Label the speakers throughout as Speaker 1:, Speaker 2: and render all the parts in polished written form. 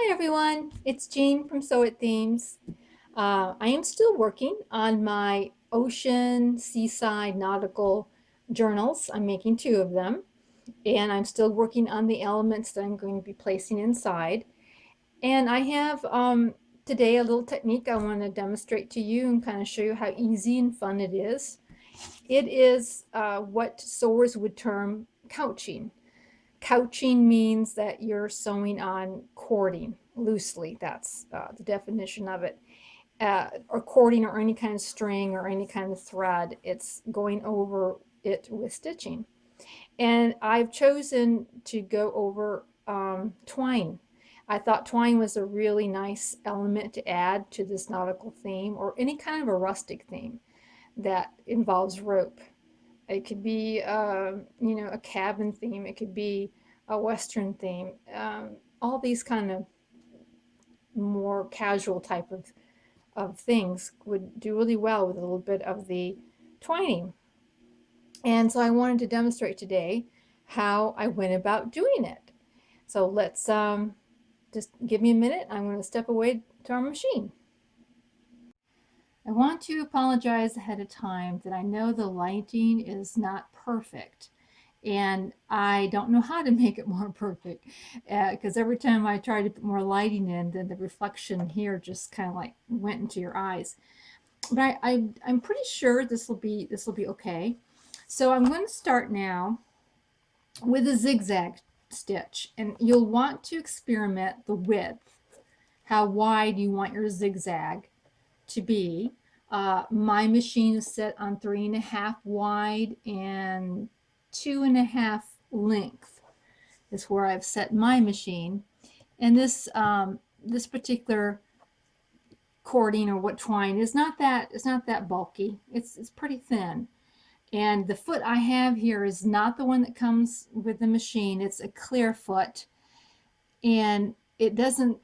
Speaker 1: Hi everyone, it's Jean from Sew It Themes. I am still working on my ocean, seaside, nautical journals. I'm making two of them, and I'm still working on the elements that I'm going to be placing inside. And I have today a little technique I want to demonstrate to you and kind of show you how easy and fun it is. It is what sewers would term couching. Couching means that you're sewing on cording loosely. That's the definition of it. Or cording or any kind of string or any kind of thread. It's going over it with stitching. And I've chosen to go over twine. I thought twine was a really nice element to add to this nautical theme or any kind of a rustic theme that involves rope. It could be, a cabin theme. It could be a Western theme. All these kind of more casual type of things would do really well with a little bit of the twining. And so I wanted to demonstrate today how I went about doing it. So let's just give me a minute. I'm going to step away to our machine. I want to apologize ahead of time that I know the lighting is not perfect and I don't know how to make it more perfect because every time I try to put more lighting in, then the reflection here just kind of like went into your eyes. But I'm pretty sure this will be okay. So I'm going to start now with a zigzag stitch, and you'll want to experiment the width, how wide you want your zigzag to be. My machine is set on 3.5 wide and 2.5 length is where I've set my machine. And this particular cording or what twine is not that bulky. It's pretty thin. And the foot I have here is not the one that comes with the machine. It's a clear foot, and it doesn't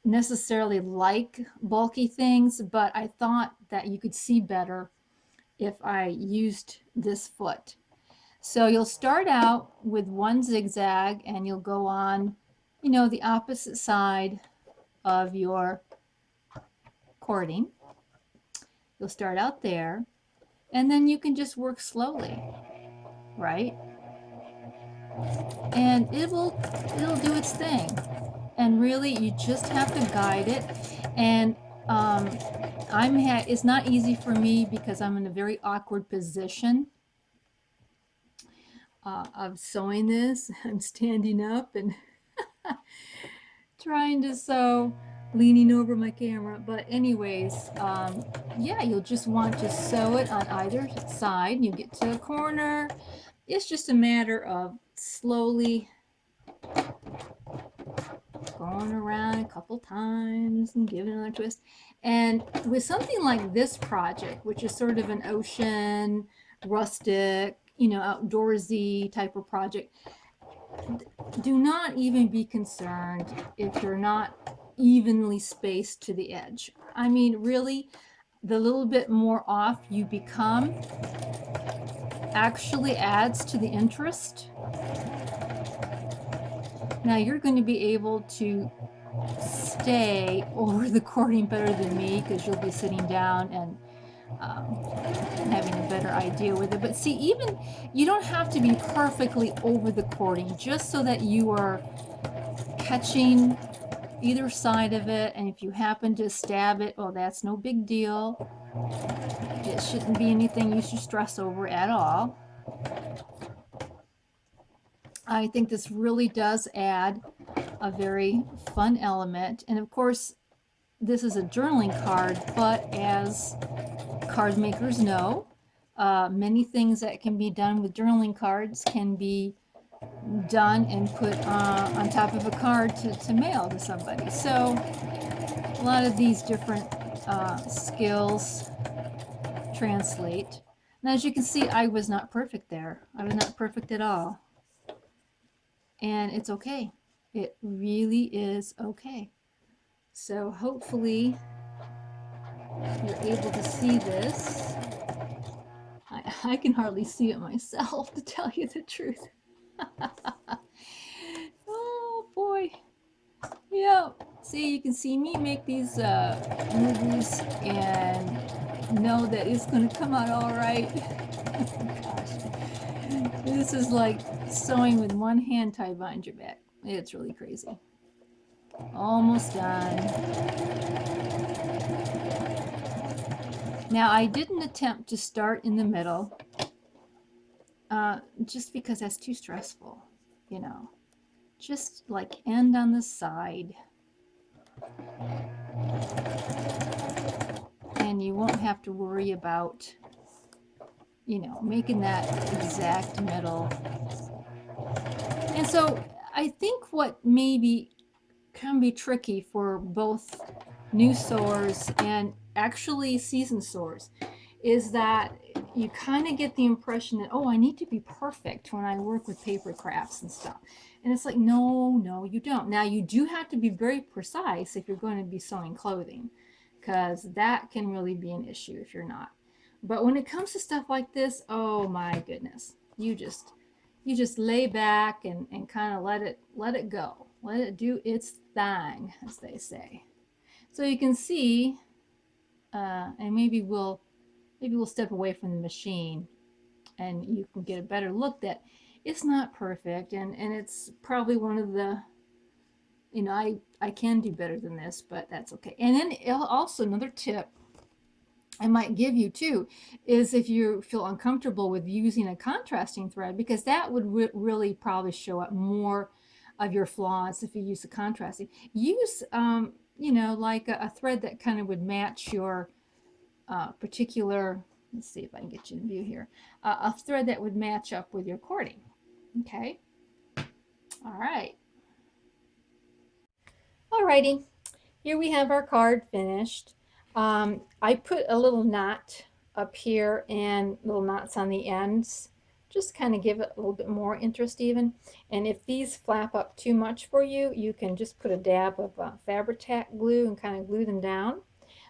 Speaker 1: necessarily like bulky things, but I thought that you could see better if I used this foot. So you'll start out with one zigzag and you'll go on, the opposite side of your cording. You'll start out there and then you can just work slowly, right? And it'll do its thing. And really you just have to guide it. And it's not easy for me because I'm in a very awkward position of sewing this. I'm standing up and trying to sew, leaning over my camera. But anyways, yeah, you'll just want to sew it on either side. You get to a corner. It's just a matter of slowly going around a couple times and giving another twist. And with something like this project, which is sort of an ocean, rustic, outdoorsy type of project, do not even be concerned if you're not evenly spaced to the edge. I mean, really, the little bit more off you become actually adds to the interest. Now you're going to be able to stay over the cording better than me because you'll be sitting down and having a better idea with it. But see, even you don't have to be perfectly over the cording, just so that you are catching either side of it. And if you happen to stab it, well, that's no big deal. It shouldn't be anything you should stress over at all. I think this really does add a very fun element. And of course, this is a journaling card, but as card makers know, many things that can be done with journaling cards can be done and put on top of a card to mail to somebody. So a lot of these different skills translate. And as you can see, I was not perfect there. I was not perfect at all. And it's okay. It really is okay. So hopefully you're able to see this. I can hardly see it myself, to tell you the truth. Oh boy.
Speaker 2: Yeah, see, you can see me make these movies and know that it's going to come out all right. Gosh, this is like sewing with one hand tied behind your back. It's really crazy. Almost done. Now, I didn't attempt to start in the middle just because that's too stressful, you know. Just like end on the side. And you won't have to worry about, you know, making that exact middle. And so I think what maybe can be tricky for both new sewers and actually seasoned sewers is that you kind of get the impression that, oh, I need to be perfect when I work with paper crafts and stuff. And it's like, no, you don't. Now, you do have to be very precise if you're going to be sewing clothing, because that can really be an issue if you're not. But when it comes to stuff like this, oh my goodness, you just lay back and kind of let it go. Let it do its thing, as they say. So you can see, and maybe we'll step away from the machine and you can get a better look that it's not perfect, and it's probably one of the, you know, I can do better than this, but that's okay. And then also another tip I might give you too is if you feel uncomfortable with using a contrasting thread, because that would really probably show up more of your flaws if you use a contrasting. Use, you know, like a thread that kind of would match your particular, let's see if I can get you in view here, a thread that would match up with your cording. Okay. All right.
Speaker 1: Alrighty, here we have our card finished. I put a little knot up here and little knots on the ends, just kind of give it a little bit more interest even. And if these flap up too much for you, you can just put a dab of Fabri-Tac glue and kind of glue them down.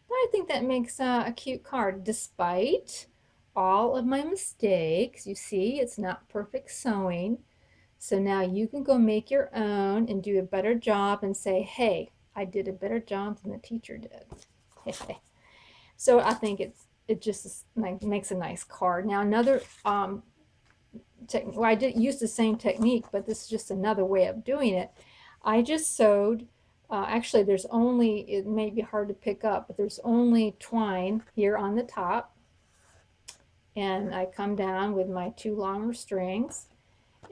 Speaker 1: But I think that makes a cute card despite all of my mistakes. You see, it's not perfect sewing. So now you can go make your own and do a better job and say, hey, I did a better job than the teacher did. So I think it just makes a nice card. Now another well, I did use the same technique, but this is just another way of doing it. I just sewed, actually there's only, it may be hard to pick up, but there's only twine here on the top. And I come down with my 2 longer strings.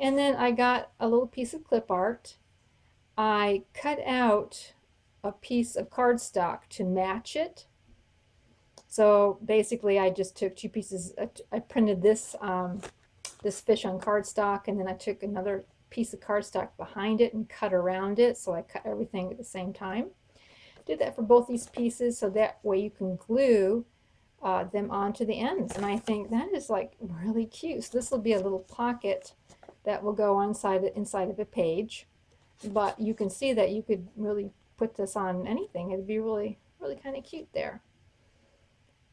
Speaker 1: And then I got a little piece of clip art. I cut out a piece of cardstock to match it. So basically I just took 2 pieces, I printed this, this fish on cardstock, and then I took another piece of cardstock behind it and cut around it, so I cut everything at the same time. Did that for both these pieces so that way you can glue them onto the ends, and I think that is like really cute. So this will be a little pocket that will go inside of a page, but you can see that you could really put this on anything. It'd be really kind of cute there.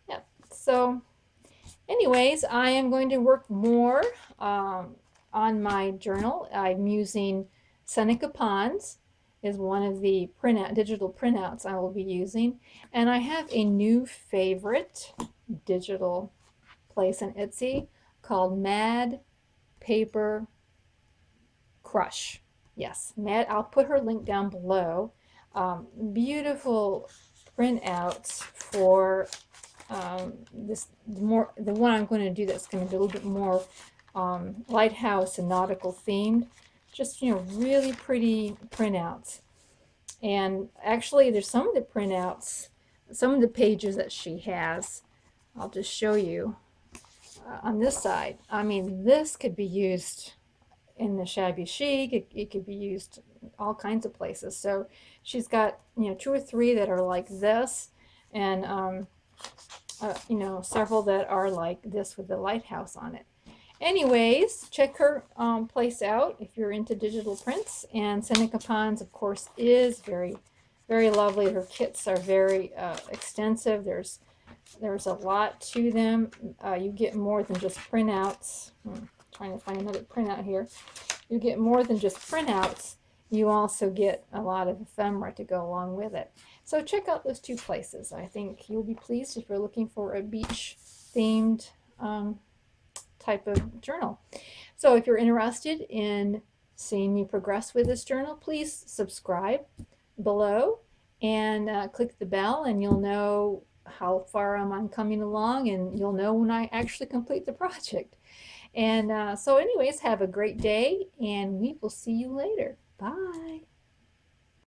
Speaker 1: Yeah, so anyways, I am going to work more on my journal. I'm using Seneca Ponds is one of the digital printouts I will be using, and I have a new favorite digital place on Etsy called Mad Paper Crush. Yes, Mad. I'll put her link down below. Beautiful printouts for the one I'm going to do that's going to be a little bit more lighthouse and nautical themed. Just, you know, really pretty printouts. And actually there's some of the printouts, some of the pages that she has, I'll just show you on this side. I mean, this could be used in the shabby chic. It could be used all kinds of places. So she's got, you know, 2 or 3 that are like this, and you know, several that are like this with the lighthouse on it. Anyways, check her place out if you're into digital prints. And Seneca Ponds, of course, is very lovely. Her kits are very extensive. There's a lot to them. You get more than just printouts. Trying to find another printout here. You get more than just printouts you also get a lot of ephemera to go along with it. So check out those two places. I think you'll be pleased if you're looking for a beach themed type of journal. So if you're interested in seeing me progress with this journal, please subscribe below and click the bell, and you'll know how far I'm coming along, and you'll know when I actually complete the project. And so anyways, have a great day, and we will see you later. Bye.